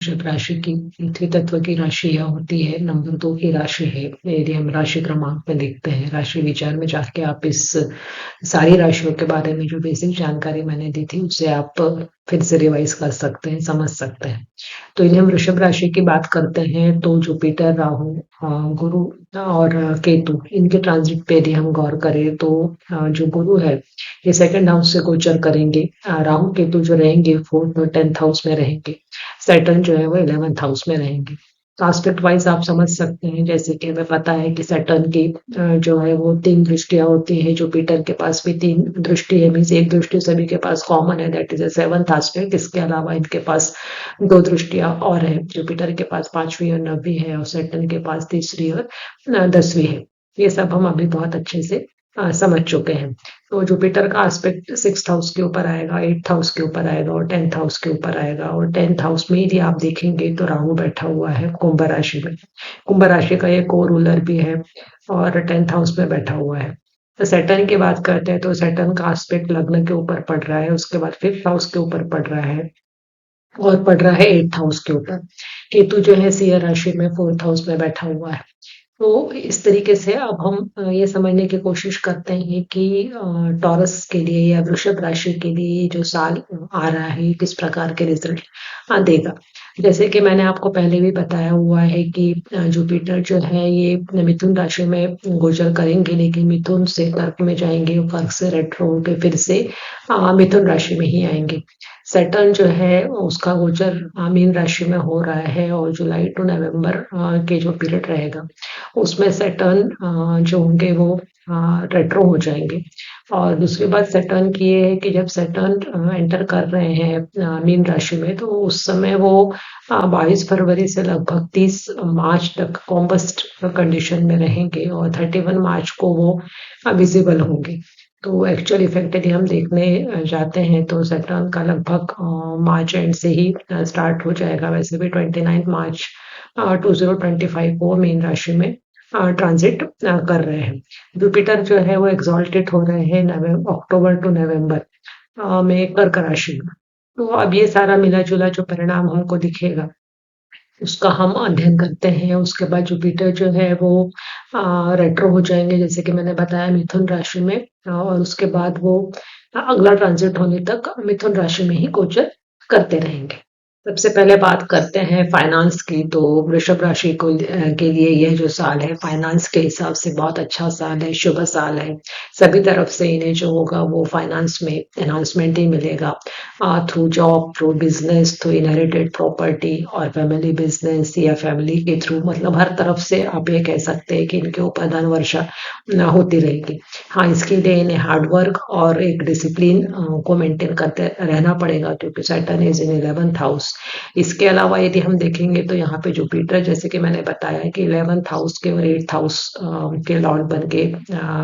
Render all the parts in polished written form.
वृषभ राशि की पृथ्वी तत्व की राशि यह होती है, नंबर 2 की राशि है। यदि हम राशि क्रमांक में देखते हैं, राशि विचार में जाके आप इस सारी राशियों के बारे में जो बेसिक जानकारी मैंने दी थी, उसे आप फिर से रिवाइज कर सकते हैं, समझ सकते हैं। तो यदि हम वृषभ राशि की बात करते हैं तो जुपिटर, राहु, गुरु और केतु, इनके ट्रांजिट पे यदि हम गौर करें तो जो गुरु है ये सेकंड हाउस से गोचर करेंगे। राहु केतु जो रहेंगे 4th और 10th हाउस में रहेंगे। सैटर्न जो है वो 11th हाउस में रहेंगे। तो एस्पेक्ट वाइज आप समझ सकते हैं, जैसे कि हमें पता है कि सैटर्न की जो है वो 3 दृष्टियां होती है। जुपिटर के पास भी 3 दृष्टि है, मीन्स एक दृष्टि सभी के पास कॉमन है, that is a 7th aspect. इसके अलावा इनके पास 2 दृष्टियां और है। जुपिटर के पास 5वीं और 9वीं है और सैटर्न के पास 3री और 10वीं है। ये सब हम अभी बहुत अच्छे से समझ चुके हैं। तो जुपिटर का एस्पेक्ट 6th हाउस के ऊपर आएगा, 8th हाउस के ऊपर आएगा और 10th हाउस के ऊपर आएगा। और 10th हाउस में यदि आप देखेंगे तो राहु बैठा हुआ है कुंभ राशि में। कुंभ राशि का ये को रूलर भी है और 10th हाउस में बैठा हुआ है। तो सैटर्न की बात करते हैं तो सैटर्न का एस्पेक्ट लग्न के ऊपर पड़ रहा है, उसके बाद 5th हाउस के ऊपर पड़ रहा है और पड़ रहा है 8th हाउस के ऊपर। केतु जो है सिंह राशि में 4th हाउस में बैठा हुआ है। तो इस तरीके से अब हम ये समझने की कोशिश करते हैं कि टॉरस के लिए या वृषभ राशि के लिए जो साल आ रहा है किस प्रकार के रिजल्ट देगा। जैसे कि मैंने आपको पहले भी बताया हुआ है कि जुपिटर जो है ये मिथुन राशि में गोचर करेंगे, लेकिन मिथुन से कर्क में जाएंगे, कर्क से रेट्रो होके फिर से मिथुन राशि में ही आएंगे। सैटर्न जो है उसका गोचर मीन राशि में हो रहा है और जुलाई टू नवंबर के जो पीरियड रहेगा उसमें सैटर्न जो होंगे वो रेट्रो हो जाएंगे। और दूसरी बात सैटर्न की ये है कि जब सैटर्न एंटर कर रहे हैं मीन राशि में, तो उस समय वो 22 फरवरी से लगभग 30 मार्च तक कॉम्बस्ट कंडीशन में रहेंगे और 31 मार्च को वो विजिबल होंगे। तो एक्चुअल इफेक्ट यदि हम देखने जाते हैं तो सैटर्न का लगभग मार्च एंड से ही स्टार्ट हो जाएगा। वैसे भी 29 मार्च 2025 को मीन राशि में ट्रांजिट कर रहे हैं। जुपिटर जो है वो एग्जॉल्टेड हो रहे हैं अक्टूबर टू नवंबर में कर्क राशि में। तो अब ये सारा मिला जुला जो परिणाम हमको दिखेगा उसका हम अध्ययन करते हैं। उसके बाद जुपिटर जो है वो रेट्रो हो जाएंगे, जैसे कि मैंने बताया मिथुन राशि में। और उसके बाद वो अगला ट्रांजिट होने तक मिथुन राशि में ही गोचर करते रहेंगे। सबसे पहले बात करते हैं फाइनेंस की। तो वृषभ राशि को के लिए यह जो साल है फाइनेंस के हिसाब से बहुत अच्छा साल है, शुभ साल है। सभी तरफ से इन्हें जो होगा वो फाइनेंस में एनहांसमेंट ही मिलेगा, through job, through business, through inherited property और फैमिली बिजनेस या फैमिली के थ्रू, मतलब हर तरफ से आप ये कह सकते हैं कि इनके ऊपर धन वर्षा होती रहेगी। हाँ, इसके लिए इन्हें हार्डवर्क और एक डिसिप्लिन को मेंटेन करते रहना पड़ेगा, क्योंकि Saturn is in 11th house. इसके अलावा यदि हम देखेंगे तो यहाँ पे जुपिटर, जैसे कि मैंने बताया कि 11th हाउस के और 8th हाउस के लॉर्ड बन के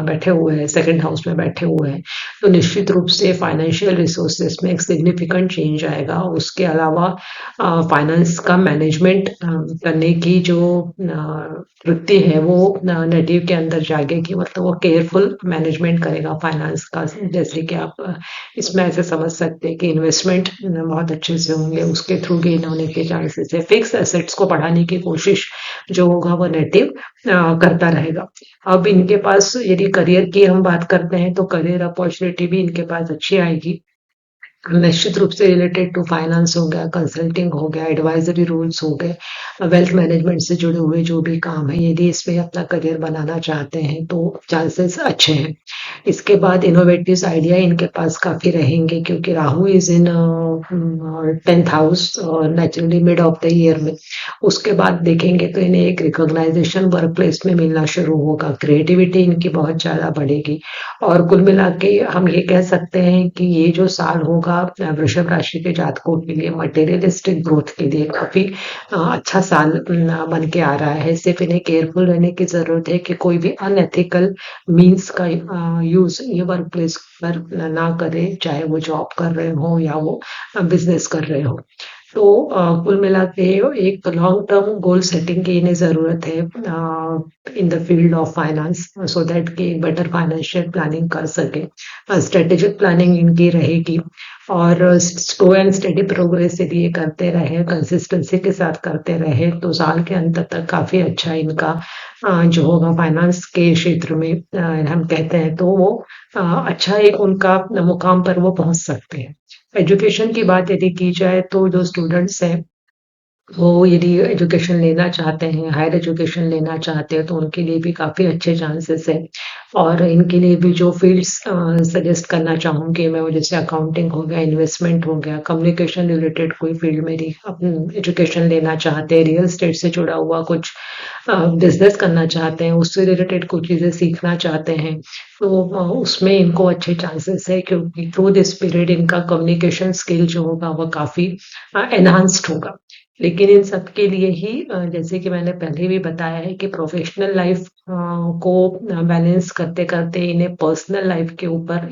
बैठे हुए हैं, सेकंड हाउस में बैठे हुए हैं। तो निश्चित रूप से फाइनेंशियल रिसोर्सेस में एक सिग्निफिकेंट चेंज आएगा। उसके अलावा फाइनेंस का मैनेजमेंट करने की जो वृत्ति है वो नेटिव के अंदर जागेगी, मतलब वो केयरफुल मैनेजमेंट करेगा फाइनेंस का। जैसे कि आप इसमें ऐसे समझ सकते हैं कि इन्वेस्टमेंट बहुत अच्छे से होंगे, उसके थ्रू गेन होने के चांसेस है। फिक्स एसेट्स को बढ़ाने की कोशिश जो होगा वो नेटिव करता रहेगा। अब इनके पास यदि करियर की हम बात करते हैं तो करियर अपॉर्चुनिटी भी इनके पास अच्छी आएगी। निश्चित रूप से रिलेटेड टू फाइनेंस हो गया, कंसल्टिंग हो गया, एडवाइजरी रोल्स हो गए, वेल्थ मैनेजमेंट से जुड़े हुए जो भी काम है, यदि इसमें अपना करियर बनाना चाहते हैं तो चांसेस अच्छे हैं। इसके बाद इनोवेटिव आइडिया इनके पास काफी रहेंगे, क्योंकि Rahu is in 10th house और naturally mid of the year में। उसके बाद देखेंगे तो इन्हें एक रिकॉग्नाइजेशन वर्क प्लेस में मिलना शुरू होगा, क्रिएटिविटी इनकी बहुत ज्यादा बढ़ेगी। और कुल मिला के हम ये कह सकते हैं कि ये जो साल होगा वृषभ राशि के जातकों के लिए मटेरियलिस्टिक ग्रोथ के लिए काफी अच्छा साल बन के आ रहा है। सिर्फ इन्हें केयरफुल रहने की जरूरत है कि कोई भी अनएथिकल मीन्स का यूज ये वर्क प्लेस पर ना करे, चाहे वो जॉब कर रहे हो या वो बिजनेस कर रहे हो। तो कुल मिला के एक लॉन्ग टर्म गोल सेटिंग की इन्हें ज़रूरत है in the field of finance, so that कि बेटर फाइनेंशियल प्लानिंग कर सके। स्ट्रेटेजिक प्लानिंग इनकी रहेगी और स्लो एंड स्टेडी प्रोग्रेस यदि ये करते रहे, कंसिस्टेंसी के साथ करते रहे, तो साल के अंत तक काफ़ी अच्छा इनका जो होगा फाइनेंस के क्षेत्र में हम कहते हैं तो वो अच्छा एक उनका मुकाम पर वो पहुँच सकते हैं। एजुकेशन की बात यदि की जाए तो जो स्टूडेंट्स हैं वो यदि एजुकेशन लेना चाहते हैं, हायर एजुकेशन लेना चाहते हैं, तो उनके लिए भी काफ़ी अच्छे चांसेस हैं और इनके लिए भी जो फ़ील्ड्स सजेस्ट करना चाहूँगी मैं वो जैसे अकाउंटिंग हो गया, इन्वेस्टमेंट हो गया, कम्युनिकेशन रिलेटेड कोई फ़ील्ड में यदि एजुकेशन लेना चाहते हैं, रियल एस्टेट से जुड़ा हुआ कुछ बिज़नेस करना चाहते हैं, उससे रिलेटेड कुछ चीज़ें सीखना चाहते हैं, तो उसमें इनको अच्छे चांसेस है क्योंकि थ्रू दिस पीरियड इनका कम्युनिकेशन स्किल जो होगा वो काफ़ी एनहांस्ड होगा। लेकिन इन सब के लिए ही जैसे कि मैंने पहले भी बताया है कि प्रोफ़ेशनल लाइफ़ को बैलेंस करते-करते इन्हें पर्सनल लाइफ़ के ऊपर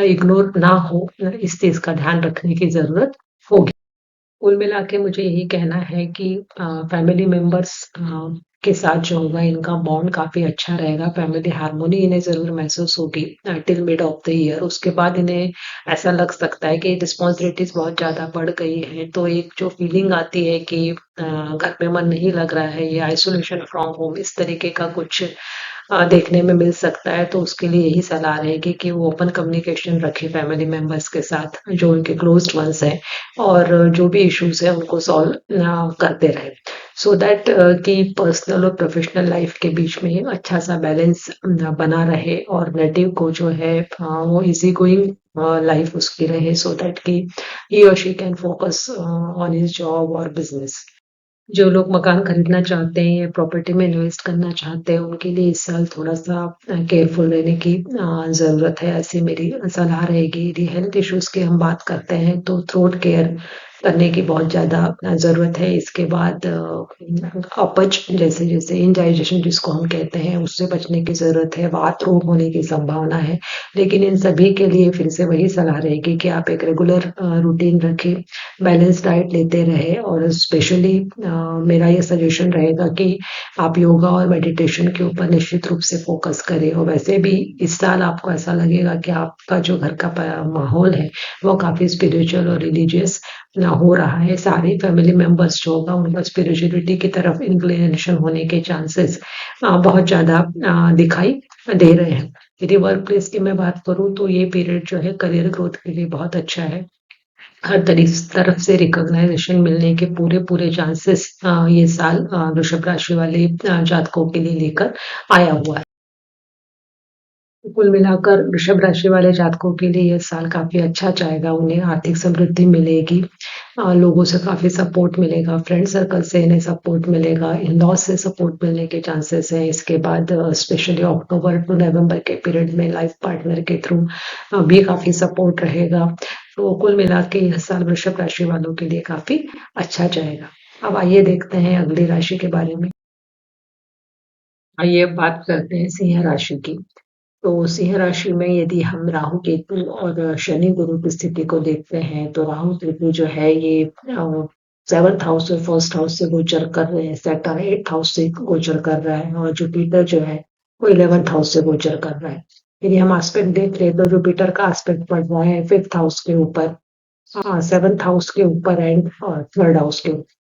इग्नोर ना हो इस चीज़ का ध्यान रखने की ज़रूरत होगी। कुल मिला के मुझे यही कहना है कि फैमिली मेंबर्स के साथ जो होगा इनका बॉन्ड काफ़ी अच्छा रहेगा, फैमिली हार्मनी इन्हें ज़रूर महसूस होगी till mid of the year. उसके बाद इन्हें ऐसा लग सकता है कि रिस्पॉन्सिबिलिटीज़ बहुत ज़्यादा बढ़ गई हैं, तो एक जो फीलिंग आती है कि घर पे मन नहीं लग रहा है या आइसोलेशन फ्रॉम होम इस तरीके का कुछ देखने में मिल सकता है, तो उसके लिए यही सलाह रहेगी कि वो ओपन कम्युनिकेशन रखें फैमिली मेंबर्स के साथ, जो उनके क्लोज़्ड वन्स हैं और जो भी इश्यूज़ हैं उनको सॉल्व करते रहें। सो दैट कि पर्सनल और प्रोफ़ेशनल लाइफ़ के बीच में अच्छा-सा बैलेंस बना रहे और नेटिव को जो है वो ईज़ी गोइंग लाइफ़ उसकी रहे सो दैट कि ही और she can focus on his job और बिज़नेस। जो लोग मकान खरीदना चाहते हैं या प्रॉपर्टी में इन्वेस्ट करना चाहते हैं, उनके लिए इस साल थोड़ा-सा केयरफुल रहने की ज़रूरत है, ऐसी मेरी सलाह रहेगी। यदि हेल्थ इश्यूज़ की हम बात करते हैं, तो थ्रोट केयर करने की बहुत ज़्यादा ज़रूरत है। इसके बाद अपच जैसे-जैसे इंडाइजेशन जिसको हम कहते हैं, उससे बचने की ज़रूरत है, वात रोग होने की संभावना है। लेकिन इन सभी के लिए फिर से वही सलाह रहेगी कि आप एक रेगुलर रूटीन रखें, बैलेंस डाइट लेते रहें और स्पेशली मेरा ये सजेशन रहेगा कि आप योगा और मेडिटेशन के ऊपर निश्चित रूप से फ़ोकस करें और वैसे भी इस साल आपको ऐसा लगेगा कि आपका जो घर का प माहौल है, वो काफ़ी स्पिरिचुअल और रिलीजियस हो रहा है। सारे फैमिली मेंबर्स जो होगा उनका स्पिरिचुअलिटी की तरफ इंक्लिनेशन होने के चांसेस बहुत ज़्यादा दिखाई दे रहे हैं। यदि वर्क प्लेस की मैं बात करूँ तो ये पीरियड जो है करियर ग्रोथ के लिए बहुत अच्छा है। हर तरफ से रिकॉग्नाइजेशन मिलने के पूरे-पूरे चांसेस ये साल वृषभ राशि वाले जातकों के लिए लेकर आया हुआ है। कुल मिलाकर वृषभ राशि वाले जातकों के लिए ये साल काफ़ी अच्छा जाएगा, उन्हें आर्थिक समृद्धि मिलेगी, लोगों से काफ़ी सपोर्ट मिलेगा, फ्रेंड सर्कल से इन्हें सपोर्ट मिलेगा, इन-लॉज़ से सपोर्ट मिलने के चांसेस हैं। इसके बाद स्पेशली अक्टूबर टू नवंबर के पीरियड में लाइफ पार्टनर के थ्रू भी काफ़ी सपोर्ट रहेगा। तो कुल मिला के यह साल वृषभ राशि वालों के लिए काफ़ी अच्छा जाएगा। अब आइए देखते हैं अगली राशि के बारे में। आइए अब बात करते हैं सिंह राशि की। तो सिंह राशि में यदि हम राहु केतु और शनि गुरु की स्थिति को देखते हैं तो राहु केतु जो है ये सेवंथ हाउस और फर्स्ट हाउस से गोचर कर रहे हैं, सैटर्न एट्थ हाउस से गोचर कर रहा है और जुपिटर जो है वो 11th हाउस से गोचर कर रहा है। यदि हम एस्पेक्ट देख रहे हैं तो जुपिटर का एस्पेक्ट पड़ रहा है फिफ्थ हाउस के ऊपर, सेवंथ हाउस के ऊपर एंड थर्ड हाउस के ऊपर।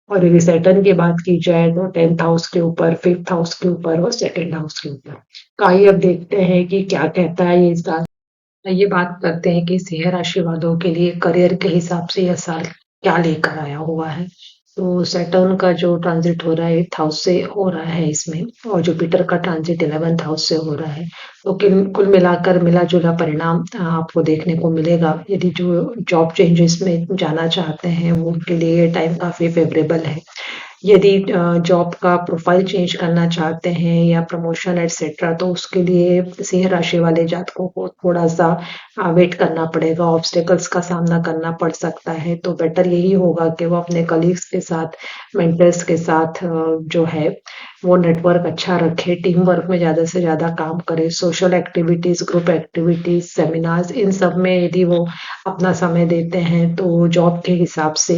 और यदि सैटर्न की बात की जाए तो 10th हाउस के ऊपर, 5th हाउस के ऊपर और 2nd हाउस के ऊपर। तो आइए अब देखते हैं कि क्या कहता है ये साल। ये बात करते हैं कि सिंह राशि वालों के लिए करियर के हिसाब से यह साल क्या लेकर आया हुआ है। तो सैटर्न का जो ट्रांजिट हो रहा है 8th हाउस से हो रहा है इसमें और जुपिटर का ट्रांजिट 11th हाउस से हो रहा है। तो कुल मिलाकर मिला-जुला परिणाम आपको देखने को मिलेगा। यदि जो जॉब चेंजेस में जाना चाहते हैं वो उनके लिए ये टाइम काफ़ी फ़ेवरेबल है। यदि जॉब का प्रोफाइल चेंज करना चाहते हैं या प्रमोशन एटसेट्रा तो उसके लिए सिंह राशि वाले जातकों को थोड़ा-सा वेट करना पड़ेगा, ऑब्स्टेकल्स का सामना करना पड़ सकता है। तो बेटर यही होगा कि वो अपने कलीग्स के साथ, मेंटर्स के साथ जो है वो नेटवर्क अच्छा रखें, टीम वर्क में ज़्यादा से ज़्यादा काम करें, social activities, group activities, seminars इन सब में यदि वो अपना समय देते हैं तो जॉब के हिसाब से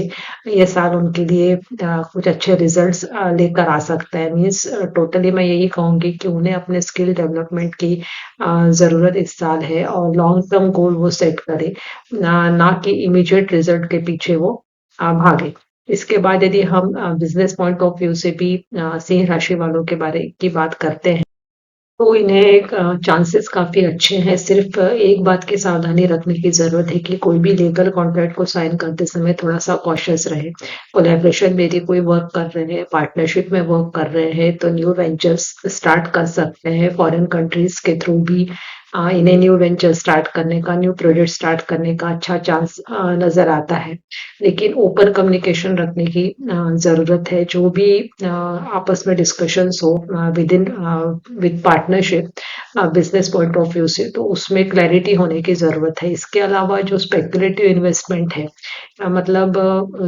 ये साल उनके लिए कुछ अच्छे रिजल्ट्स लेकर आ सकता है। मीन्स टोटली मैं यही कहूँगी कि उन्हें अपने स्किल डेवलपमेंट की ज़रूरत इस साल है और लॉन्ग टर्म गोल वो सेट करें, ना कि इमीडिएट रिजल्ट के पीछे वो भागे। इसके बाद यदि हम बिज़नेस पॉइंट ऑफ व्यू से भी सिंह राशि वालों के बारे की बात करते हैं, तो इन्हें एक चांसेस काफ़ी अच्छे हैं। सिर्फ़ एक बात की सावधानी रखने की ज़रूरत है कि कोई भी लीगल कॉन्ट्रैक्ट को साइन करते समय थोड़ा-सा कॉशियस रहें। कोलैबोरेशन में यदि कोई वर्क कर रहे हैं, पार्टनरशिप में वर्क कर रहे हैं, तो न्यू वेंचर्स स्टार्ट कर सकते हैं। फॉरेन कंट्रीज़ के थ्रू भी इन्हें न्यू वेंचर स्टार्ट करने का, न्यू प्रोजेक्ट स्टार्ट करने का अच्छा चांस नज़र आता है। लेकिन ओपन कम्युनिकेशन रखने की ज़रूरत है। जो भी आपस में डिस्कशंस हो with partnership business point of view से, तो उसमें क्लैरिटी होने की ज़रूरत है। इसके अलावा जो स्पेक्युलेटिव इन्वेस्टमेंट है, मतलब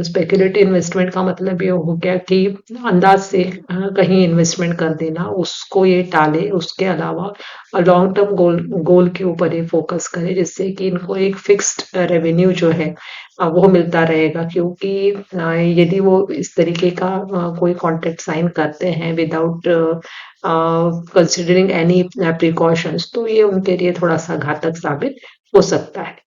स्पेक्युलेटिव इन्वेस्टमेंट का मतलब ये हो गया कि अंदाज़ से कहीं इन्वेस्टमेंट कर देना, उसको ये टालें। उसके अलावा लॉन्ग टर्म गोल के ऊपर ये फ़ोकस करें, जिससे कि इनको एक फिक्स्ड रेवेन्यू जो है वो मिलता रहेगा, क्योंकि यदि वो इस तरीके का कोई कॉन्ट्रैक्ट साइन करते हैं विदाउट कंसिडरिंग एनी प्रिकॉशंस, तो ये उनके लिए थोड़ा-सा घातक साबित हो सकता है।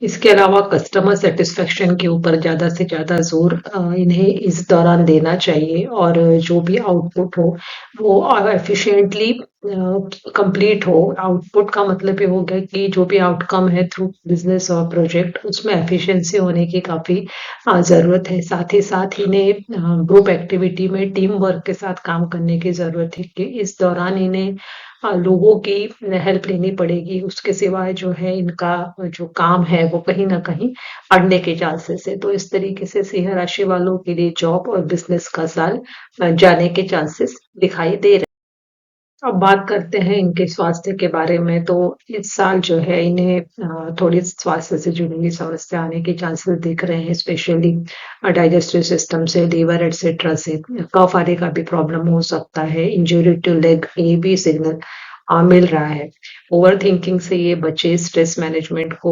इसके अलावा कस्टमर सैटिस्फैक्शन के ऊपर ज़्यादा से ज़्यादा ज़ोर इन्हें इस दौरान देना चाहिए और जो भी आउटपुट हो वो एफिशिएंटली कंप्लीट हो। आउटपुट का मतलब ये हो गया कि जो भी आउटकम है थ्रू बिज़नेस और प्रोजेक्ट, उसमें एफिशिएंसी होने की काफ़ी ज़रूरत है। साथ ही साथ इन्हें ग्रुप एक्टिविटी में टीम वर्क के साथ काम करने की ज़रूरत है कि इस दौरान इन्हें लोगों की हेल्प लेनी पड़ेगी। उसके सिवाय जो है इनका जो काम है वो कहीं न कहीं अड़ने के चांसेस है। तो इस तरीके से सिंह राशि वालों के लिए जॉब और बिज़नेस का साल जाने के चांसेस दिखाई दे रहे हैं। अब बात करते हैं इनके स्वास्थ्य के बारे में, तो इस साल जो है इन्हें थोड़ी स्वास्थ्य से जुड़ी हुई समस्या आने के चांसेस दिख रहे हैं, स्पेशली डाइजेस्टिव सिस्टम से, लीवर एटसेट्रा से। कफ आने का भी प्रॉब्लम हो सकता है। इंजरी टू लेग, ये भी सिग्नल मिल रहा है। ओवरथिंकिंग से ये बचे। स्ट्रेस मैनेजमेंट को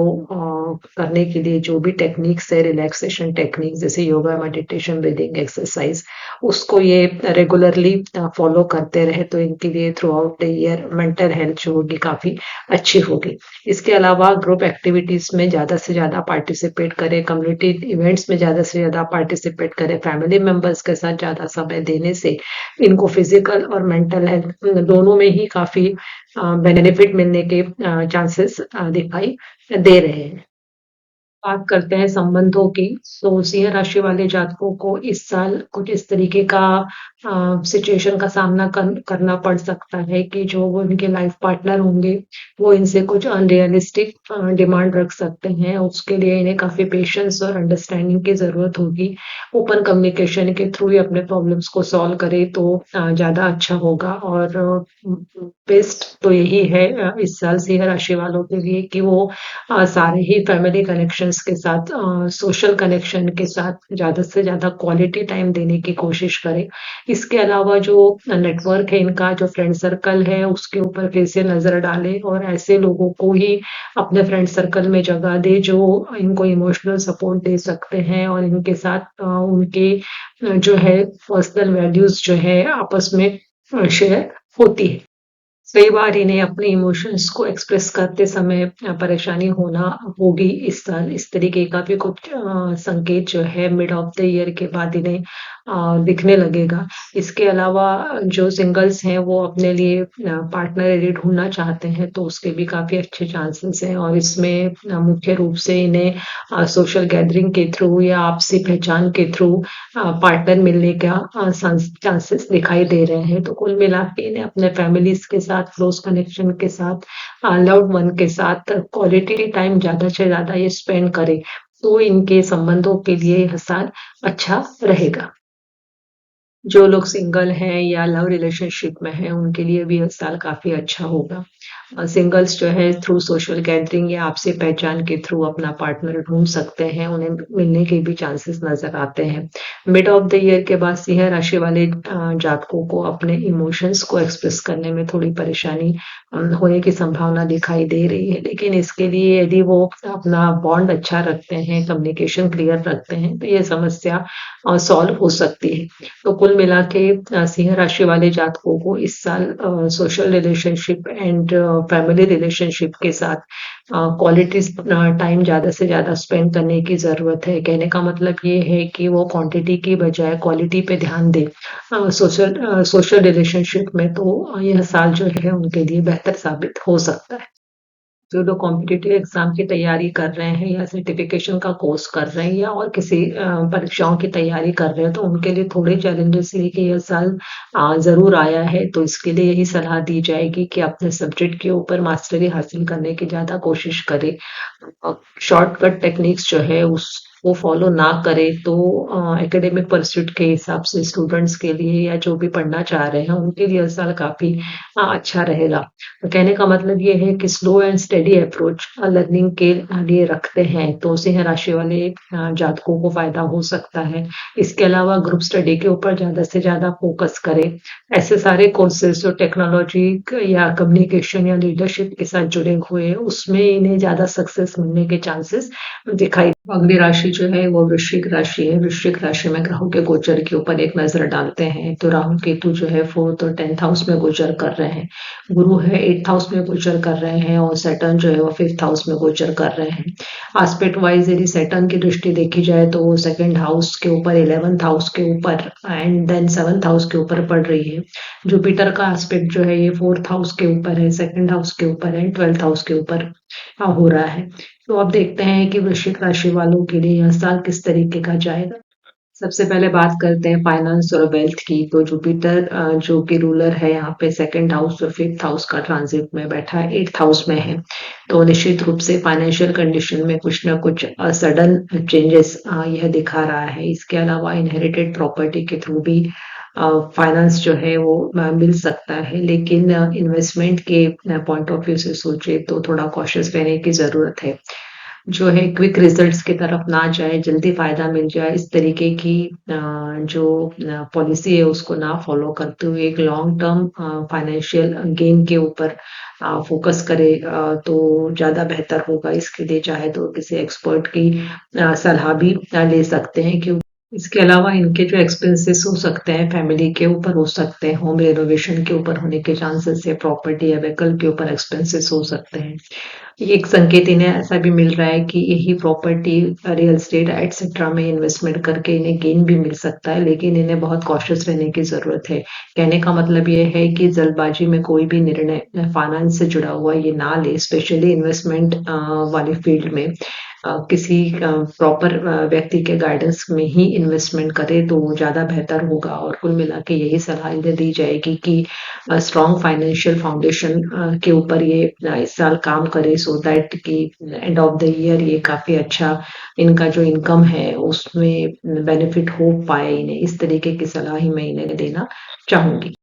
करने के लिए जो भी टेक्निक्स है, रिलैक्सेशन टेक्निक जैसे योगा, मेडिटेशन, ब्रीदिंग एक्सरसाइज, उसको ये रेगुलरली फॉलो करते रहे तो इनके लिए through out the year mental health जो होगी काफ़ी अच्छी होगी। इसके अलावा ग्रुप एक्टिविटीज़ में ज़्यादा से ज़्यादा पार्टिसिपेट करें, कम्युनिटी इवेंट्स में ज़्यादा से ज़्यादा पार्टिसिपेट करें, फैमिली मेंबर्स के साथ ज़्यादा समय देने से इनको फिज़िकल और मेंटल हेल्थ दोनों में ही काफ़ी बेनिफिट मिलने के चांसेस दिखाई दे रहे हैं। बात करते हैं संबंधों की, तो सिंह राशि वाले जातकों को इस साल कुछ इस तरीके का सिचुएशन का सामना करना पड़ सकता है कि जो वो उनके लाइफ पार्टनर होंगे, वो इनसे कुछ अनरियलिस्टिक डिमांड रख सकते हैं। उसके लिए इन्हें काफ़ी पेशेंस और अंडरस्टैंडिंग की ज़रूरत होगी। ओपन कम्युनिकेशन के थ्रू ही अपने प्रॉब्लम्स को सॉल्व करें तो ज़्यादा अच्छा होगा और बेस्ट तो यही है इस साल सिंह राशि वालों के लिए कि वो सारे ही फैमिली कनेक्शंस के साथ सोशल कनेक्शन के साथ ज़्यादा से ज़्यादा क्वालिटी टाइम देने की कोशिश करें। इसके अलावा जो नेटवर्क है इनका, जो फ्रेंड सर्कल है, उसके ऊपर फिर से नज़र डालें और ऐसे लोगों को ही अपने फ्रेंड सर्कल में जगह दें जो इनको इमोशनल सपोर्ट दे सकते हैं और इनके साथ उनके जो है पर्सनल वैल्यूज़ जो है आपस में शेयर होती है। कई बार इन्हें अपने इमोशंस को एक्सप्रेस करते समय परेशानी होना होगी इस साल। इस तरीके का भी कुछ संकेत जो है मिड ऑफ द ईयर के बाद इन्हें दिखने लगेगा। इसके अलावा जो सिंगल्स हैं वो अपने लिए पार्टनर यदि ढूँढना चाहते हैं तो उसके भी काफ़ी अच्छे चांसेस हैं और इसमें मुख्य रूप से इन्हें सोशल गैदरिंग के थ्रू या आपसी पहचान के थ्रू पार्टनर मिलने का चांसेस दिखाई दे रहे हैं। तो कुल मिला के इन्हें अपने फैमिलीज़ के साथ, क्लोज़ कनेक्शन के साथ, लव्ड वन के साथ क्वालिटी टाइम ज़्यादा से ज़्यादा ये स्पेंड करें, तो इनके संबंधों के लिए यह साल अच्छा रहेगा। जो लोग सिंगल हैं या लव रिलेशनशिप में हैं, उनके लिए भी ये साल काफ़ी अच्छा होगा। सिंगल्स जो है थ्रू सोशल गैदरिंग या आपसी पहचान के थ्रू अपना पार्टनर ढूँढ सकते हैं, उन्हें मिलने के भी चांसेस नज़र आते हैं। मिड ऑफ द ईयर के बाद सिंह राशि वाले जातकों को अपने इमोशंस को एक्सप्रेस करने में थोड़ी परेशानी होने की संभावना दिखाई दे रही है। लेकिन इसके लिए यदि वो अपना बॉन्ड अच्छा रखते हैं, कम्युनिकेशन क्लियर रखते हैं, तो ये समस्या सॉल्व हो सकती है। तो कुल मिला के सिंह राशि वाले जातकों को इस साल social relationship and family relationship के साथ क्वालिटी टाइम ज़्यादा से ज़्यादा स्पेंड करने की ज़रूरत है। कहने का मतलब ये है कि वो क्वांटिटी की बजाय क्वालिटी पे ध्यान दें। सोशल रिलेशनशिप में तो यह साल जो है उनके लिए बेहतर साबित हो सकता है। जो लोग कॉम्पिटिटिव एग्ज़ाम की तैयारी कर रहे हैं या सर्टिफ़िकेशन का कोर्स कर रहे हैं या और किसी परीक्षाओं की तैयारी कर रहे हैं, तो उनके लिए थोड़े चैलेंजेस लेके ये साल ज़रूर आया है। तो इसके लिए यही सलाह दी जाएगी कि अपने सब्जेक्ट के ऊपर मास्टरी हासिल करने की ज़्यादा कोशिश करें। शॉर्टकट टेक्निक्स जो है उसको फॉलो ना करें तो एकेडमिक परस्यूट के हिसाब से स्टूडेंट्स के लिए या जो भी पढ़ना चाह रहे हैं, उनके लिए ये साल काफ़ी अच्छा रहेगा। तो कहने का मतलब ये है कि slow and steady approach learning के लिए रखते हैं तो सिंह राशि वाले जातकों को फायदा हो सकता है। इसके अलावा ग्रुप स्टडी के ऊपर ज़्यादा से ज़्यादा फोकस करें। ऐसे सारे कोर्सेज जो टेक्नोलॉजी या कम्युनिकेशन या लीडरशिप के साथ जुड़े हुए हैं, उसमें इन्हें ज़्यादा सक्सेस मिलने के चांसेस दिखाई। अगली राशि जो है वो वृश्चिक राशि है। वृश्चिक राशि में राहु के गोचर के ऊपर एक नज़र डालते हैं तो राहु केतु जो है 4th और 10th हाउस में गोचर कर रहे हैं। गुरु है 8th हाउस में गोचर कर रहे हैं और सैटर्न जो है वो 5th हाउस में गोचर कर रहे हैं। एस्पेक्ट वाइज यदि सैटर्न की दृष्टि देखी जाए तो वो 2nd हाउस के ऊपर, 11th हाउस के ऊपर एंड देन 7th हाउस के ऊपर पड़ रही है। जुपिटर का एस्पेक्ट जो है ये 4th हाउस के ऊपर है, 2nd हाउस के ऊपर है, 12th हाउस के ऊपर हो रहा है। तो अब देखते हैं कि वृश्चिक राशि वालों के लिए यह साल किस तरीके का जाएगा। सबसे पहले बात करते हैं फाइनेंस और वेल्थ की। तो जुपिटर जो कि रूलर है यहाँ पे 2nd हाउस और 5th हाउस का ट्रांजिट में बैठा है, 8th हाउस में है। तो निश्चित रूप से फाइनेंशियल कंडीशन में कुछ ना कुछ सडन चेंजेस यह दिखा रहा है। इसके अलावा इनहेरिटेड प्रॉपर्टी के थ्रू भी फाइनेंस जो है वो मिल सकता है, लेकिन इन्वेस्टमेंट के पॉइंट ऑफ व्यू से सोचे तो थोड़ा कॉशियस रहने की ज़रूरत है। जो है क्विक रिजल्ट्स की तरफ ना जाए, जल्दी फ़ायदा मिल जाए, इस तरीके की जो पॉलिसी है उसको ना फ़ॉलो करते हुए एक लॉन्ग टर्म फाइनेंशियल गेन के ऊपर फ़ोकस करे तो ज़्यादा बेहतर होगा। इसके लिए चाहे तो किसी एक्सपर्ट की सलाह भी ले सकते हैं क्यों। इसके अलावा इनके जो एक्सपेंसेस हो सकते हैं फैमिली के ऊपर हो सकते हैं, होम रेनोवेशन के ऊपर होने के चांसेस है, प्रॉपर्टी या व्हीकल के ऊपर एक्सपेंसेस हो सकते हैं। एक संकेत इन्हें ऐसा भी मिल रहा है कि यही प्रॉपर्टी, रियल एस्टेट एटसेट्रा में इन्वेस्टमेंट करके इन्हें गेन भी मिल सकता है, लेकिन इन्हें बहुत कॉशियस रहने की ज़रूरत है। कहने का मतलब ये है कि जल्दबाजी में कोई भी निर्णय फाइनेंस से जुड़ा हुआ ये ना ले, स्पेशली इन्वेस्टमेंट वाली फील्ड में। किसी प्रॉपर व्यक्ति के गाइडेंस में ही इन्वेस्टमेंट करें तो वो ज़्यादा बेहतर होगा और कुल मिला के यही सलाह इन्हें दी जाएगी कि स्ट्रॉन्ग फाइनेंशियल फाउंडेशन के ऊपर ये इस साल काम करे सो दैट कि एंड ऑफ द ईयर ये काफ़ी अच्छा इनका जो इनकम है उसमें बेनिफिट हो पाए इन्हें। इस तरीके की सलाह ही मैं इन्हें देना चाहूँगी।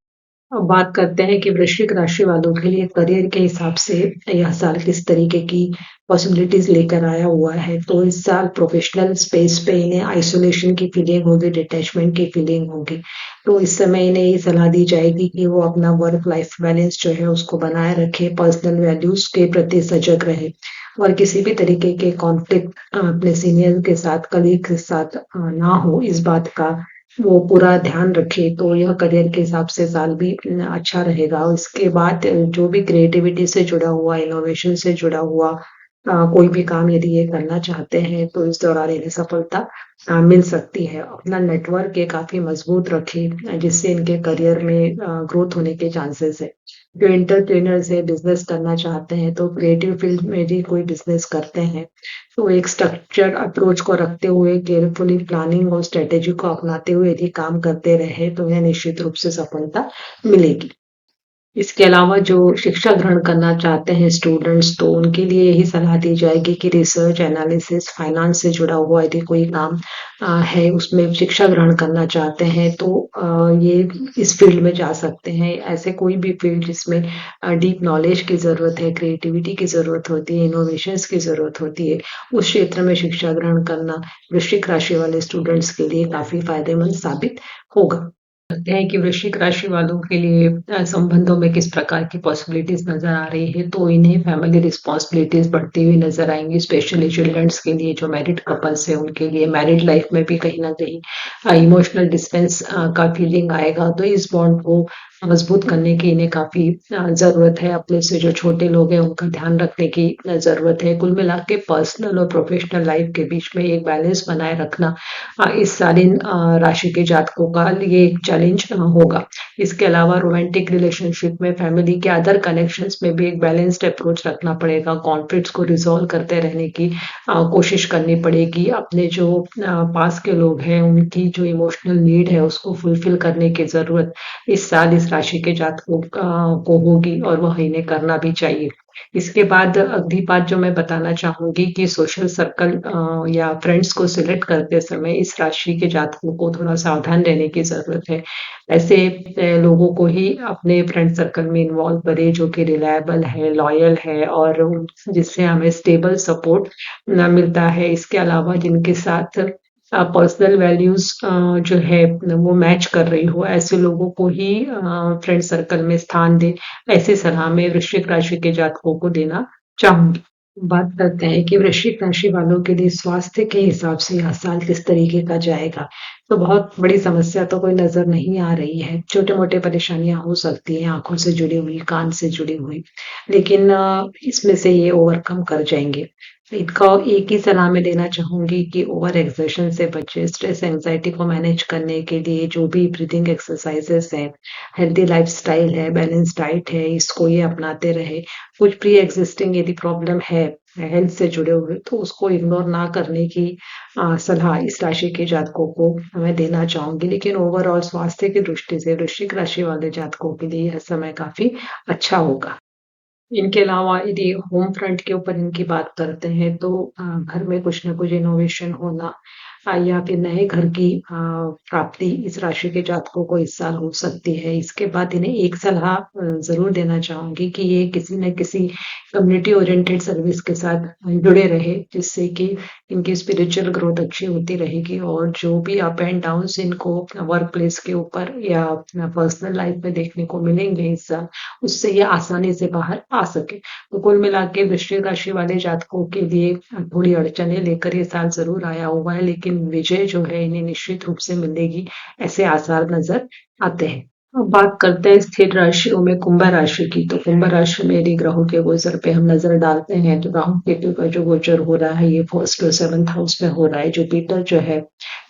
अब बात करते हैं कि वृश्चिक राशि वालों के लिए करियर के हिसाब से यह साल किस तरीके की पॉसिबिलिटीज लेकर आया हुआ है। तो इस साल प्रोफेशनल स्पेस पे इन्हें आइसोलेशन की फीलिंग होगी, डिटैचमेंट की फीलिंग होगी। तो इस समय इन्हें ये सलाह दी जाएगी कि वो अपना वर्क लाइफ बैलेंस जो है उसको बनाए रखे, पर्सनल वैल्यूज के प्रति सजग रहे और किसी भी तरीके के कॉन्फ्लिक्ट अपने सीनियर के साथ, कलीग के साथ ना हो, इस बात का वो पूरा ध्यान रखे तो यह करियर के हिसाब से साल भी अच्छा रहेगा। और इसके बाद जो भी क्रिएटिविटी से जुड़ा हुआ, इनोवेशन से जुड़ा हुआ कोई भी काम यदि ये करना चाहते हैं तो इस दौरान इन्हें सफलता मिल सकती है। अपना नेटवर्क ये काफ़ी मजबूत रखें जिससे इनके करियर में ग्रोथ होने के चांसेस है। जो एंटरप्रेन्योर्स है, बिज़नेस करना चाहते हैं तो क्रिएटिव फील्ड में भी कोई बिज़नेस करते हैं तो एक स्ट्रक्चर्ड अप्रोच को रखते हुए केयरफुली प्लानिंग और स्ट्रेटेजी को अपनाते हुए यदि काम करते रहे तो इन्हें निश्चित रूप से सफलता मिलेगी। इसके अलावा जो शिक्षा ग्रहण करना चाहते हैं स्टूडेंट्स, तो उनके लिए यही सलाह दी जाएगी कि रिसर्च, एनालिसिस, फाइनेंस से जुड़ा हुआ यदि कोई काम है, उसमें शिक्षा ग्रहण करना चाहते हैं, तो ये इस फील्ड में जा सकते हैं। ऐसे कोई भी फील्ड जिसमें डीप नॉलेज की ज़रूरत है, क्रिएटिविटी की ज़रूरत होती है, इनोवेशंस की ज़रूरत होती है, उस क्षेत्र में शिक्षा ग्रहण करना वृश्चिक राशि वाले स्टूडेंट्स के लिए काफ़ी फ़ायदेमंद साबित होगा। लगते हैं कि वृश्चिक राशि वालों के लिए संबंधों में किस प्रकार की पॉसिबिलिटीज नजर आ रही है, तो इन्हें फैमिली रिस्पॉन्सिबिलिटीज बढ़ती हुई नजर आएंगी, स्पेशली चिल्ड्रंस के लिए। जो मैरिड कपल्स है उनके लिए मैरिड लाइफ में भी कहीं ना कहीं इमोशनल डिस्टेंस का फीलिंग आएगा, तो इस बॉन्ड को मजबूत करने की इन्हें काफी जरूरत है। अपने से जो छोटे लोग हैं उनका ध्यान रखने की जरूरत है। कुल मिला के पर्सनल और प्रोफेशनल लाइफ के बीच में एक बैलेंस बनाए रखना इस सारी राशि के जातकों का लिए एक चैलेंज होगा। इसके अलावा रोमांटिक रिलेशनशिप में फैमिली के अदर कनेक्शंस में भी एक बैलेंस्ड अप्रोच रखना पड़ेगा। कॉन्फ्लिक्ट्स को रिजॉल्व करते रहने की कोशिश करनी पड़ेगी। अपने जो पास के लोग हैं उनकी जो इमोशनल नीड है उसको फुलफिल करने की जरूरत इस साल इस राशि के जातकों को होगी, और वह इन्हें करना भी चाहिए। इसके बाद अगली बात जो मैं बताना चाहूंगी कि सोशल सर्कल या फ्रेंड्स को सिलेक्ट करते समय इस राशि के जातकों को थोड़ा सावधान रहने की जरूरत है। ऐसे लोगों को ही अपने फ्रेंड सर्कल में इन्वॉल्व करें जो कि रिलायबल है, लॉयल है, और जिससे हमें स्टेबल सपोर्ट मिलता है। इसके अलावा जिनके साथ पर्सनल वैल्यूज जो है वो मैच कर रही हो, ऐसे लोगों को ही फ्रेंड सर्कल में स्थान दे, ऐसी सलाह मैं वृश्चिक राशि के जातकों को देना चाहूंगी। बात करते हैं कि वृश्चिक राशि वालों के लिए स्वास्थ्य के हिसाब से यह साल किस तरीके का जाएगा। तो बहुत बड़ी समस्या तो कोई नजर नहीं आ रही है। छोटे मोटे परेशानियां हो सकती हैं, आंखों से जुड़ी हुई, कान से जुड़ी हुई, लेकिन इसमें से ये ओवरकम कर जाएंगे। इनका एक ही सलाह मैं देना चाहूंगी कि ओवर एक्सर्शन से बचे। स्ट्रेस एंजाइटी को मैनेज करने के लिए जो भी ब्रीदिंग एक्सरसाइजेस हैं, हेल्दी लाइफस्टाइल है, बैलेंस डाइट है, इसको ये अपनाते रहे। कुछ प्री एग्जिस्टिंग यदि प्रॉब्लम है हेल्थ से जुड़े हुए, तो उसको इग्नोर ना करने की सलाह इस राशि के जातकों को मैं देना चाहूंगी। लेकिन ओवरऑल स्वास्थ्य की दृष्टि से वृश्चिक राशि वाले जातकों के लिए यह समय काफी अच्छा होगा। इनके अलावा यदि होम फ्रंट के ऊपर इनकी बात करते हैं, तो घर में कुछ ना कुछ इनोवेशन होना या फिर नए घर की प्राप्ति इस राशि के जातकों को इस साल हो सकती है। इसके बाद इन्हें एक सलाह ज़रूर देना चाहूँगी कि ये किसी न किसी कम्युनिटी ओरिएंटेड सर्विस के साथ जुड़े रहे, जिससे कि इनकी स्पिरिचुअल ग्रोथ अच्छी होती रहेगी, और जो भी अप एंड डाउन्स इनको वर्क प्लेस के ऊपर या पर्सनल लाइफ में देखने को मिलेंगे इस साल, उससे ये आसानी से बाहर आ सके। तो कुल मिला के वृश्चिक राशि वाले जातकों के लिए थोड़ी अड़चने लेकर ये साल जरूर आया हुआ है, लेकिन विजय जो है इन्हें निश्चित रूप से मिलेगी, ऐसे आसार नजर आते हैं। अब बात करते हैं स्थिर राशियों में कुंभ राशि की। तो कुंभ राशि में यदि राहु के गोचर पे हम नजर डालते हैं, तो राहु केतु का जो गोचर हो रहा है ये फर्स्ट और सेवंथ हाउस में हो रहा है। जुपिटर जो है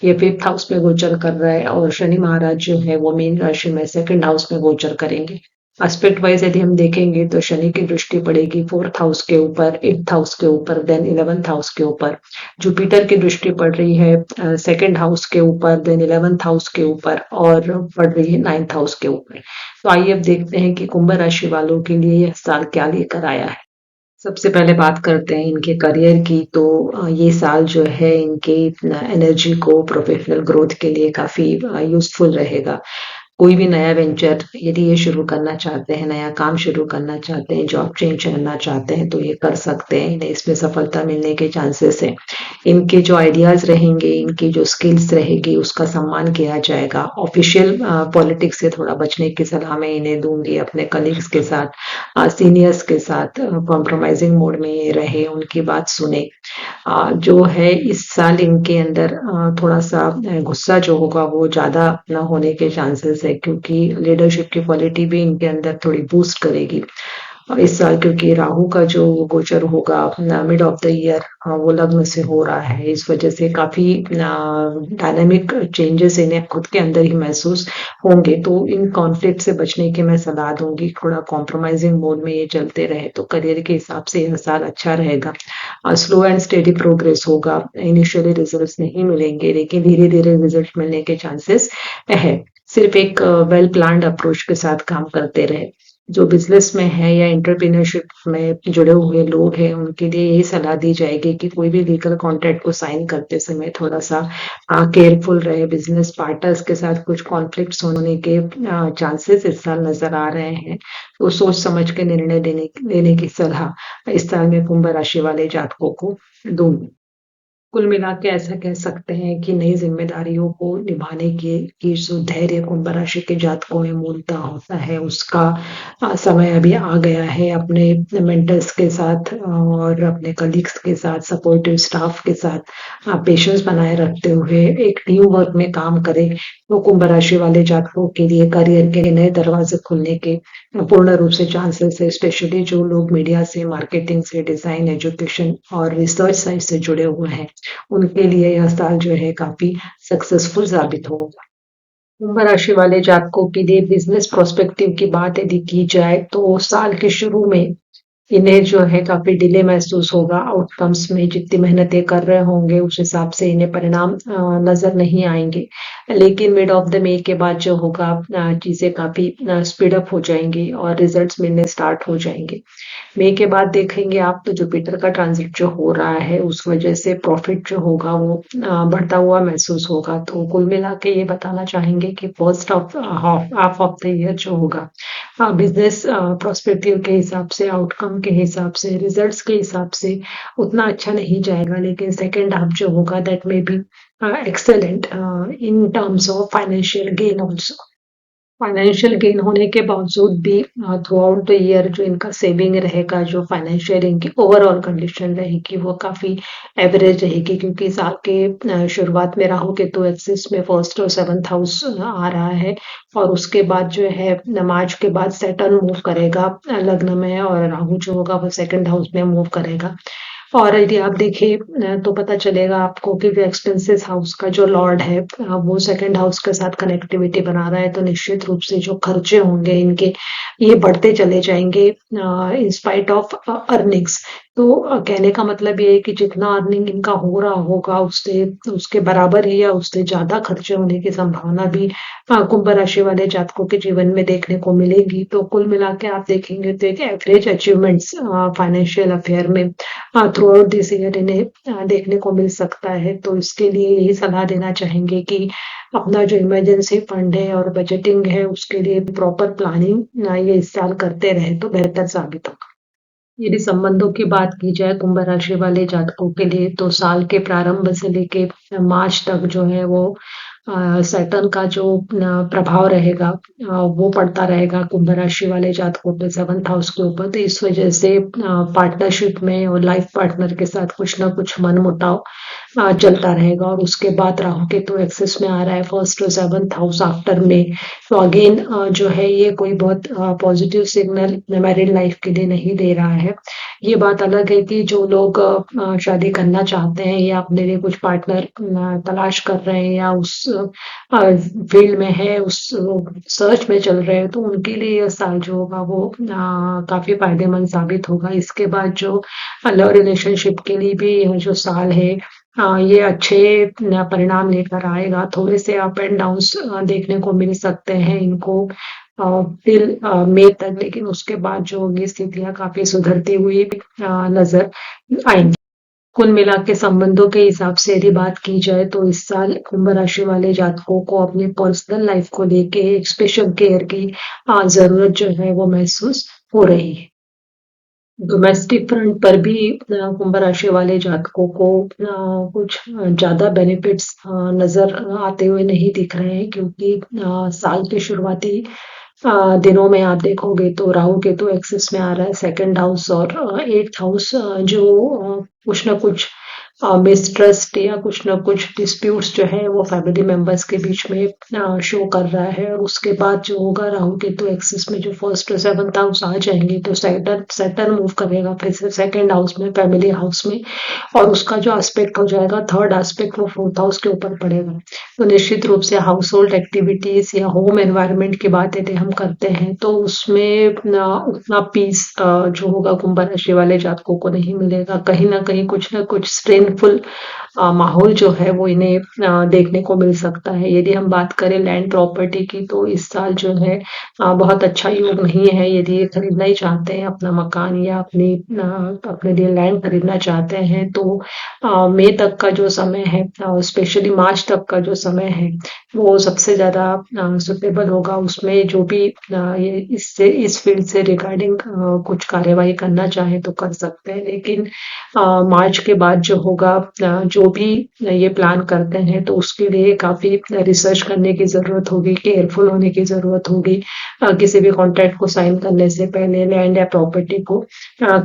ये फिफ्थ हाउस में गोचर कर रहा है, और शनि महाराज जो है वो मीन राशि में सेकंड हाउस में गोचर करेंगे। एस्पेक्ट वाइज यदि हम देखेंगे तो शनि की दृष्टि पड़ेगी फोर्थ हाउस के ऊपर, एट्थ हाउस के ऊपर, देन 11th हाउस के ऊपर। जुपिटर की दृष्टि पड़ रही है सेकंड हाउस के ऊपर, देन 11th हाउस के ऊपर, और पड़ रही है 9th हाउस के ऊपर। तो आइए अब देखते हैं कि कुंभ राशि वालों के लिए यह साल क्या लेकर आया है। सबसे पहले बात करते हैं इनके करियर की। तो ये साल जो है इनके एनर्जी को प्रोफेशनल ग्रोथ के लिए काफी यूजफुल रहेगा। कोई भी नया वेंचर यदि ये शुरू करना चाहते हैं, नया काम शुरू करना चाहते हैं, जॉब चेंज करना चाहते हैं, तो ये कर सकते हैं। इन्हें इसमें सफलता मिलने के चांसेस हैं। इनके जो आइडियाज रहेंगे, इनकी जो स्किल्स रहेगी, उसका सम्मान किया जाएगा। ऑफिशियल पॉलिटिक्स से थोड़ा बचने की सलाह मैं इन्हें दूंगी। अपने कलीग्स के साथ, सीनियर्स के साथ कॉम्प्रोमाइजिंग मोड में ये रहे, उनकी बात सुने। जो है इस साल इनके अंदर थोड़ा सा गुस्सा जो होगा वो ज़्यादा ना होने के चांसेस है, क्योंकि लीडरशिप की क्वालिटी भी इनके अंदर थोड़ी बूस्ट करेगी इस साल। क्योंकि राहु का जो गोचर होगा मिड ऑफ द ईयर वो लग्न से हो रहा है, इस वजह से काफी डायनामिक चेंजेस इन्हें खुद के अंदर ही महसूस होंगे। तो इन कॉन्फ्लिक्ट से बचने की मैं सलाह दूंगी। थोड़ा कॉम्प्रोमाइजिंग मोड में ये चलते रहे तो करियर के हिसाब से यह साल अच्छा रहेगा। स्लो एंड स्टेडी प्रोग्रेस होगा। इनिशियली रिजल्ट्स नहीं मिलेंगे, लेकिन धीरे धीरे रिजल्ट मिलने के चांसेस है। सिर्फ एक वेल प्लान्ड अप्रोच के साथ काम करते रहे। जो बिज़नेस में है या एंटरप्रेन्योरशिप में जुड़े हुए लोग हैं, उनके लिए यही सलाह दी जाएगी कि कोई भी लीगल कॉन्ट्रैक्ट को साइन करते समय थोड़ा-सा केयरफुल रहे। बिज़नेस पार्टनर्स के साथ कुछ कॉन्फ्लिक्ट्स होने के चांसेस इस साल नज़र आ रहे हैं। तो सोच समझ के निर्णय लेने की सलाह इस साल मैं कुंभ राशि वाले जातकों को दूँगी। कुल मिला के ऐसा कह सकते हैं कि नई ज़िम्मेदारियों को निभाने की जो धैर्य कुंभ राशि के जातकों में मूलतः होता है, उसका समय अभी आ गया है। अपने मेंटर्स के साथ और अपने कलीग्स के साथ, सपोर्टिव स्टाफ के साथ पेशेंस बनाए रखते हुए एक टीम वर्क में काम करें, तो कुंभ राशि वाले जातकों के लिए करियर के नए दरवाजे खुलने के पूर्ण रूप से चांसेस है। स्पेशली जो लोग मीडिया से, मार्केटिंग से, डिज़ाइन, एजुकेशन और रिसर्च साइड से जुड़े हुए हैं। उनके लिए यह साल जो है काफ़ी सक्सेसफुल साबित होगा। कुंभ राशि वाले जातकों के लिए बिज़नेस पर्सपेक्टिव की बात यदि की जाए तो साल के शुरू में इन्हें जो है काफ़ी डिले महसूस होगा आउटकम्स में जितनी मेहनत ये कर रहे होंगे उस हिसाब से इन्हें परिणाम नज़र नहीं आएँगे। लेकिन मिड ऑफ द मे के बाद जो होगा चीज़ें काफ़ी स्पीड अप हो जाएँगी और रिज़ल्ट्स मिलने स्टार्ट हो जाएँगे। मई के बाद देखेंगे आप तो जुपिटर का ट्रांजिट जो हो रहा है उस वजह से प्रॉफिट जो होगा वो बढ़ता हुआ महसूस होगा। तो कुल मिला के ये बताना चाहेंगे कि first of half of the year जो होगा बिजनेस प्रोस्पेक्टिव के हिसाब से, आउटकम के हिसाब से, रिजल्ट्स के हिसाब से उतना अच्छा नहीं जाएगा। लेकिन सेकंड हाफ जो होगा that may be excellent in terms of financial gain also. Financial gain होने के बावजूद भी थ्रू आउट द ईयर जो इनका सेविंग रहेगा, जो फाइनेंशियल इनकी ओवरऑल कंडीशन रहेगी, वो काफ़ी एवरेज रहेगी क्योंकि साल के शुरुआत में राहु केतु एक्सिस में फर्स्ट और सेवंथ हाउस आ रहा है और उसके बाद जो है मार्च के बाद सैटर्न मूव करेगा लग्न में और राहु जो होगा वो सेकंड हाउस में मूव करेगा। और यदि आप देखें तो पता चलेगा आपको कि जो एक्सपेंसेस हाउस का जो लॉर्ड है वो सेकंड हाउस के साथ कनेक्टिविटी बना रहा है तो निश्चित रूप से जो खर्चे होंगे इनके ये बढ़ते चले जाएंगे इन स्पाइट ऑफ अर्निंग्स। तो कहने का मतलब ये है कि जितना अर्निंग इनका हो रहा होगा उससे उसके बराबर ही या उससे ज़्यादा खर्चे होने की संभावना भी कुंभ राशि वाले जातकों के जीवन में देखने को मिलेगी। तो कुल मिला के आप देखेंगे तो एक एवरेज अचीवमेंट्स फाइनेंशियल अफेयर में थ्रू आउट दिस ईयर इन्हें देखने को मिल सकता है। तो इसके लिए यही सलाह देना चाहेंगे कि अपना जो इमरजेंसी फंड है और बजटिंग है उसके लिए प्रॉपर प्लानिंग ये इस साल करते रहे तो बेहतर साबित होगा। यदि संबंधों की बात की जाए कुंभ राशि वाले जातकों के लिए तो साल के प्रारंभ से लेके मार्च तक जो है वो सैटर्न का जो प्रभाव रहेगा वो पड़ता रहेगा कुंभ राशि वाले जातकों पे सेवंथ हाउस के ऊपर। तो इस वजह से पार्टनरशिप में और लाइफ पार्टनर के साथ कुछ ना कुछ मनमुटाव चलता रहेगा और उसके बाद राहु केतु एक्सिस में आ रहा है फर्स्ट और सेवंथ हाउस आफ्टर में। तो अगेन जो है ये कोई बहुत पॉजिटिव सिग्नल मैरिड लाइफ के लिए नहीं दे रहा है। ये बात अलग है कि जो लोग शादी करना चाहते हैं या अपने लिए कुछ पार्टनर तलाश कर रहे हैं या उस फील्ड में है, उस सर्च में चल रहे हैं तो उनके लिए ये साल जो होगा वो काफ़ी फायदेमंद साबित होगा। इसके बाद जो लव रिलेशनशिप के लिए भी यह जो साल है ये अच्छे परिणाम लेकर आएगा। थोड़े से अप एंड डाउन्स देखने को मिल सकते हैं इनको टिल मई तक, लेकिन उसके बाद जो होगी स्थितियाँ काफ़ी सुधरती हुई नज़र आएँगी। कुल मिला के संबंधों के हिसाब से यदि बात की जाए तो इस साल कुंभ राशि वाले जातकों को अपनी पर्सनल लाइफ को लेके एक स्पेशल केयर की ज़रूरत जो है वो महसूस हो रही है। डोमेस्टिक फ्रंट पर भी कुंभ राशि वाले जातकों को कुछ ज़्यादा बेनिफिट्स नज़र आते हुए नहीं दिख रहे हैं क्योंकि साल के शुरुआती दिनों में आप देखोगे तो राहु केतु एक्सिस में आ रहा है सेकंड हाउस और एट्थ हाउस जो कुछ ना कुछ मिसट्रस्ट या कुछ ना कुछ डिस्प्यूट्स जो है वो फैमिली मेंबर्स के बीच में शो कर रहा है और उसके बाद जो होगा राहु केतु एक्सिस में जो फर्स्ट और सेवंथ हाउस आ जाएंगे तो सैटर्न सैटर्न मूव करेगा फिर से सेकंड हाउस में, फैमिली हाउस में और उसका जो एस्पेक्ट हो जाएगा थर्ड एस्पेक्ट वो फोर्थ हाउस के ऊपर पड़ेगा। तो निश्चित रूप से हाउस होल्ड एक्टिविटीज या होम एनवायरनमेंट की बात यदि हम करते हैं तो उसमें उतना पीस जो होगा कुंभ राशि वाले जातकों को नहीं मिलेगा। कहीं ना कहीं कुछ ना कुछ स्ट्रेन केयरफुल माहौल जो है वो इन्हें देखने को मिल सकता है। यदि हम बात करें लैंड प्रॉपर्टी की तो इस साल जो है बहुत अच्छा योग नहीं है। यदि ये खरीदना ही चाहते हैं अपना मकान या अपने लिए लैंड खरीदना चाहते हैं तो मई तक का जो समय है स्पेशली मार्च तक का जो समय है वो सबसे ज़्यादा सुटेबल होगा। उसमें जो भी ये इससे इस फील्ड से रिगार्डिंग कुछ कार्यवाही करना चाहें तो कर सकते हैं। लेकिन मार्च के बाद जो होगा जो भी ये प्लान करते हैं तो उसके लिए काफ़ी रिसर्च करने की ज़रूरत होगी, केयरफुल होने की ज़रूरत होगी किसी भी कॉन्ट्रैक्ट को साइन करने से पहले, लैंड या प्रॉपर्टी को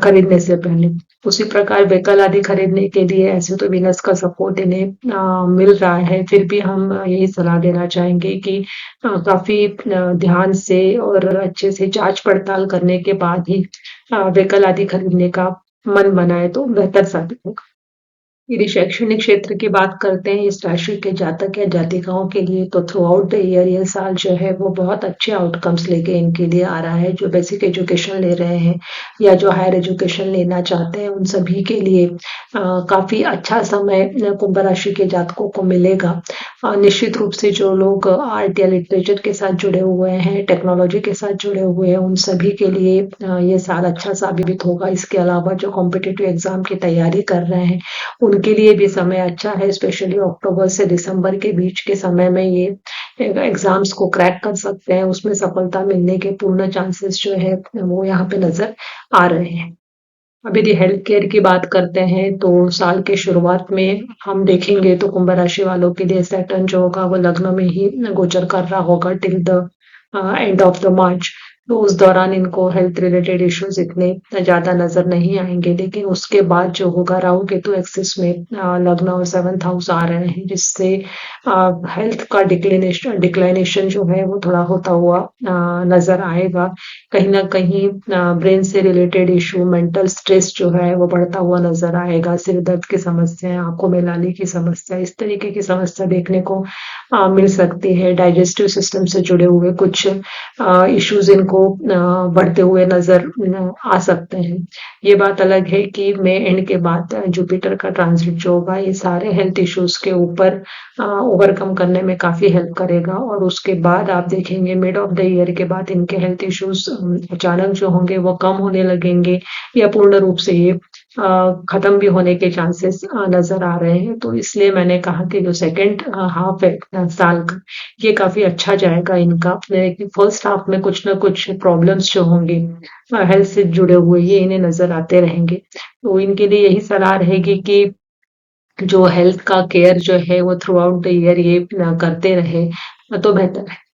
खरीदने से पहले। उसी प्रकार व्हीकल आदि खरीदने के लिए ऐसे तो वीनस का सपोर्ट इन्हें मिल रहा है, फिर भी हम यही सलाह देना चाहेंगे कि काफ़ी ध्यान से और अच्छे से जाँच-पड़ताल करने के बाद ही व्हीकल आदि खरीदने का मन बनाए तो बेहतर साबित होगा। यदि शैक्षणिक क्षेत्र की बात करते हैं इस राशि के जातक या जातिकाओं के लिए तो थ्रू आउट द ईयर ये साल जो है वो बहुत अच्छे आउटकम्स लेके इनके लिए आ रहा है। जो बेसिक एजुकेशन ले रहे हैं या जो हायर एजुकेशन लेना चाहते हैं उन सभी के लिए काफ़ी अच्छा समय कुंभ राशि के जातकों को मिलेगा। निश्चित रूप से जो लोग आर्ट या लिटरेचर के साथ जुड़े हुए हैं, टेक्नोलॉजी के साथ जुड़े हुए हैं, उन सभी के लिए ये साल अच्छा साबित होगा। इसके अलावा जो कॉम्पिटिटिव एग्ज़ाम की तैयारी कर रहे हैं उनके लिए भी समय अच्छा है। स्पेशली अक्टूबर से दिसंबर के बीच के समय में ये एग्जाम्स को क्रैक कर सकते हैं। उसमें सफलता मिलने के पूर्ण चांसेस जो है वो यहाँ पे नजर आ रहे हैं। अब यदि हेल्थ केयर की बात करते हैं तो साल के शुरुआत में हम देखेंगे तो कुंभ राशि वालों के लिए सैटर्न जो होगा वो लग्न में ही गोचर कर रहा होगा till the end of the March. तो उस दौरान इनको हेल्थ रिलेटेड इश्यूज इतने ज़्यादा नज़र नहीं आएंगे। लेकिन उसके बाद जो होगा राहु केतु एक्सिस में लग्न और सेवंथ हाउस आ रहे हैं जिससे हेल्थ का डिक्लाइनेशन जो है वो थोड़ा होता हुआ नज़र आएगा। कहीं न कहीं ब्रेन से रिलेटेड इश्यू, मेंटल स्ट्रेस जो है वो बढ़ता हुआ नज़र आएगा। सिर दर्द की समस्याएँ, आँखों में लाली की समस्या, इस तरीके की समस्या देखने को मिल सकती है। डाइजेस्टिव सिस्टम से जुड़े हुए कुछ इश्यूज़ इनको बढ़ते हुए नज़र आ सकते हैं। ये बात अलग है कि मई एंड के बाद जुपिटर का ट्रांजिट जो होगा ये सारे हेल्थ इश्यूज़ के ऊपर ओवरकम करने में काफ़ी हेल्प करेगा और उसके बाद आप देखेंगे मिड ऑफ द ईयर के बाद इनके हेल्थ इश्यूज़ अचानक जो होंगे वो कम होने लगेंगे या पूर्ण रूप से ये खत्म भी होने के चांसेस नज़र आ रहे हैं। तो इसलिए मैंने कहा कि जो सेकंड हाफ है साल का ये काफ़ी अच्छा जाएगा इनका। लेकिन फर्स्ट हाफ में कुछ ना कुछ प्रॉब्लम्स जो होंगे हेल्थ से जुड़े हुए ये इन्हें नज़र आते रहेंगे। तो इनके लिए यही सलाह रहेगी कि जो हेल्थ का केयर जो है वो थ्रू आउट द ईयर ये करते रहे तो बेहतर है।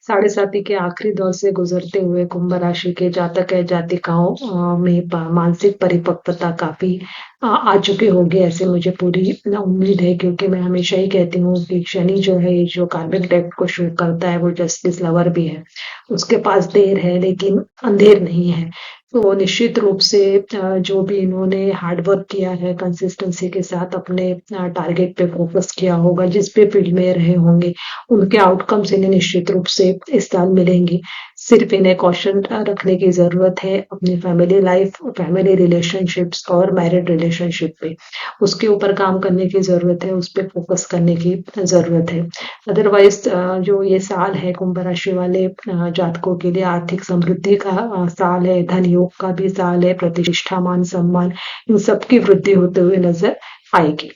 साढ़े साथी के आखिरी दौर से गुजरते हुए कुंभ राशि के जातक या जातिकाओं में मानसिक परिपक्वता काफी आ चुके होंगे ऐसे मुझे पूरी उम्मीद है। क्योंकि मैं हमेशा ही कहती हूँ कि शनि जो है ये जो कार्मिक डेप्थ को शो करता है वो जस्टिस लवर भी है। उसके पास देर है लेकिन अंधेर नहीं है। तो निश्चित रूप से जो भी इन्होंने हार्ड वर्क किया है कंसिस्टेंसी के साथ अपने टारगेट पे फोकस किया होगा जिस भी फील्ड में रहे होंगे उनके आउटकम्स इन्हें निश्चित रूप से इस साल मिलेंगे। सिर्फ इन्हें कॉशन रखने की ज़रूरत है अपनी फैमिली लाइफ, फैमिली रिलेशनशिप्स और मैरिड रिलेशनशिप पे। उसके ऊपर काम करने की ज़रूरत है, उस पे फोकस करने की ज़रूरत है। अदरवाइज़ जो ये साल है कुंभ राशि वाले जातकों के लिए आर्थिक समृद्धि का साल है, धन योग का भी साल है, प्रतिष्ठा, मान-सम्मान इन सब की वृद्धि होते हुए नज़र आएगी।